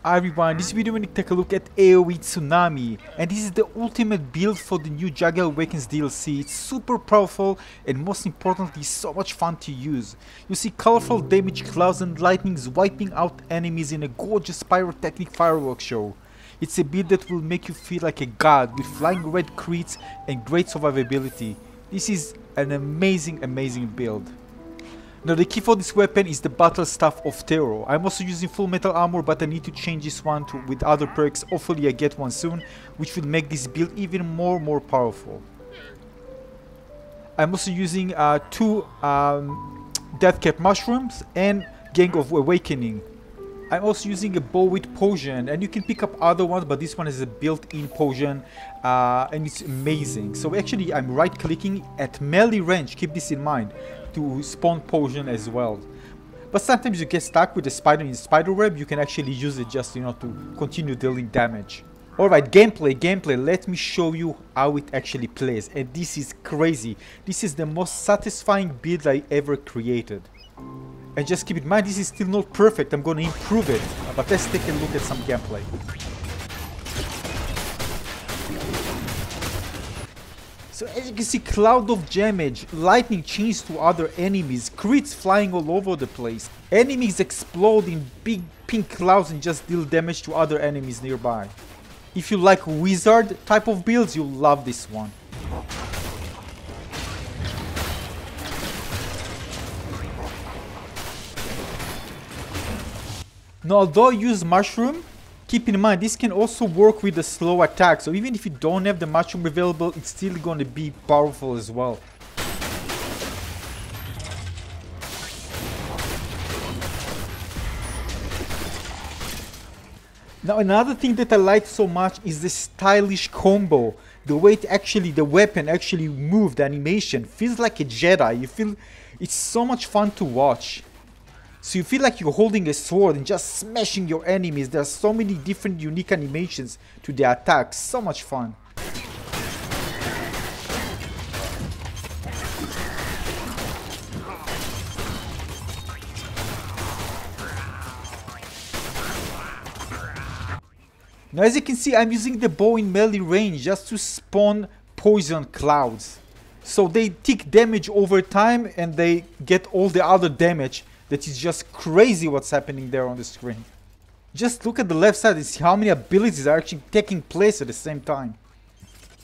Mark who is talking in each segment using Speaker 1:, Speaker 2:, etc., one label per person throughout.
Speaker 1: Hi everyone, this video we're going to take a look at AOE Tsunami, and this is the ultimate build for the new Jungle Awakens DLC. It's super powerful and most importantly so much fun to use. You see colorful damage clouds and lightnings wiping out enemies in a gorgeous pyrotechnic fireworks show. It's a build that will make you feel like a god with flying red crits and great survivability. This is an amazing build. Now the key for this weapon is the Battlestaff of Terror. I'm also using full metal armor, but I need to change this one with other perks. Hopefully I get one soon, which will make this build even more powerful. I'm also using two Deathcap mushrooms and Gang of Awakening. I'm also using a bow with potion, and you can pick up other ones, but this one is a built-in potion and it's amazing. So actually I'm right clicking at melee range, keep this in mind, to spawn potion as well. But sometimes you get stuck with the spider in spider web. You can actually use it just to continue dealing damage. Alright, gameplay, let me show you how it actually plays. And this is crazy. This is the most satisfying build I ever created. And just keep in mind, this is still not perfect. I'm going to improve it. But let's take a look at some gameplay. So as you can see, cloud of damage, lightning chains to other enemies, crits flying all over the place. Enemies explode in big pink clouds and just deal damage to other enemies nearby. If you like wizard type of builds, you'll love this one. Now although I use mushroom, keep in mind this can also work with the slow attack, so even if you don't have the mushroom available, it's still going to be powerful as well. Now another thing that I like so much is the stylish combo. The way the weapon actually moved, the animation feels like a Jedi. You feel it's so much fun to watch. So you feel like you're holding a sword and just smashing your enemies. There are so many different unique animations to the attacks. So much fun. Now as you can see, I'm using the bow in melee range just to spawn poison clouds. So they take damage over time and they get all the other damage. That is just crazy what's happening there on the screen. Just look at the left side and see how many abilities are actually taking place at the same time.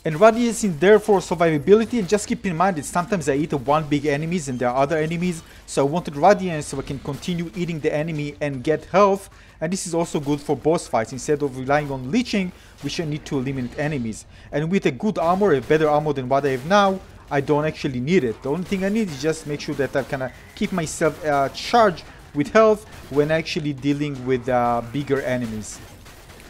Speaker 1: And Radiance is there for survivability, and just keep in mind that sometimes I eat one big enemies and there are other enemies. So I wanted Radiance so I can continue eating the enemy and get health. And this is also good for boss fights instead of relying on leeching, which I need to eliminate enemies. And with a good armor, a better armor than what I have now, I don't actually need it. The only thing I need is just make sure that I can keep myself charged with health when actually dealing with bigger enemies.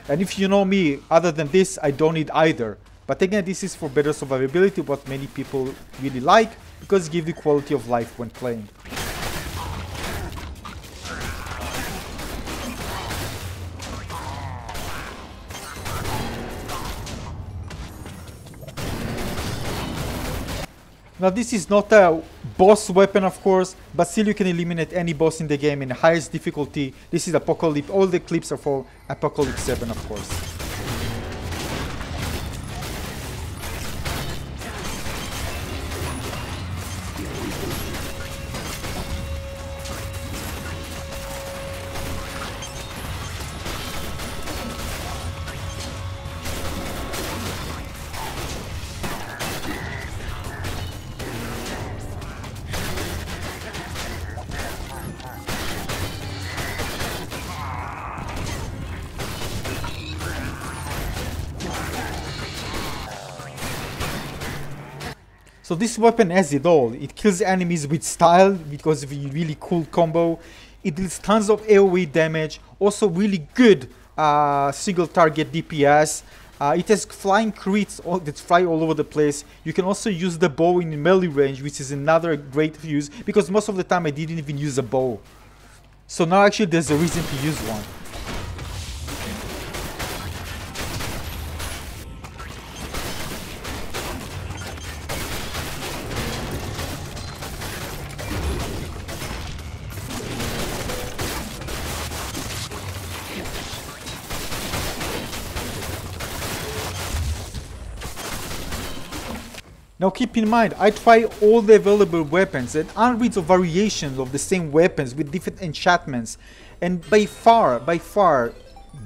Speaker 1: And if you know me, other than this, I don't need either. But again, this is for better survivability, what many people really like, because it gives you quality of life when playing. Now this is not a boss weapon of course, but still you can eliminate any boss in the game in the highest difficulty. This is Apocalypse, all the clips are for Apocalypse VII of course. So this weapon has it all. It kills enemies with style because of a really cool combo. It deals tons of AOE damage. Also really good single target DPS. It has flying crits that fly all over the place. You can also use the bow in melee range, which is another great use because most of the time I didn't even use a bow. So now actually there's a reason to use one. Now keep in mind, I try all the available weapons and hundreds of variations of the same weapons with different enchantments, and by far,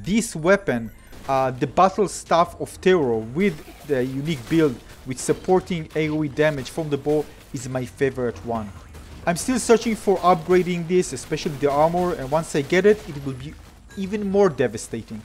Speaker 1: this weapon, the Battlestaff of Terror with the unique build with supporting AOE damage from the bow, is my favorite one. I'm still searching for upgrading this, especially the armor, and once I get it, it will be even more devastating.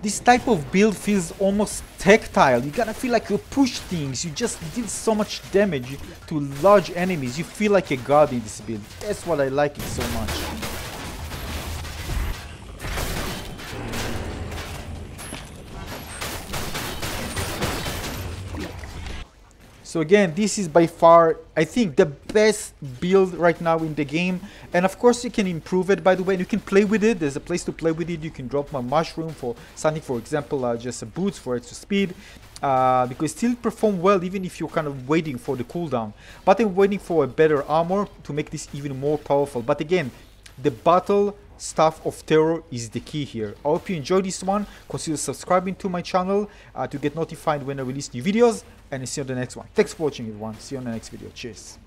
Speaker 1: This type of build feels almost tactile. You gotta feel like you push things, you just deal so much damage to large enemies. You feel like a god in this build. That's what I like it so much. So again, this is by far, I think, the best build right now in the game. And of course you can improve it, by the way, and you can play with it. There's a place to play with it. You can drop my mushroom for something, for example, just a boots for extra speed. Because it still perform well even if you're kind of waiting for the cooldown. But I'm waiting for a better armor to make this even more powerful. But again, the Battlestaff of Terror is the key here. I hope you enjoyed this one. Consider subscribing to my channel to get notified when I release new videos. And I'll see you on the next one. Thanks for watching, everyone. See you on the next video. Cheers.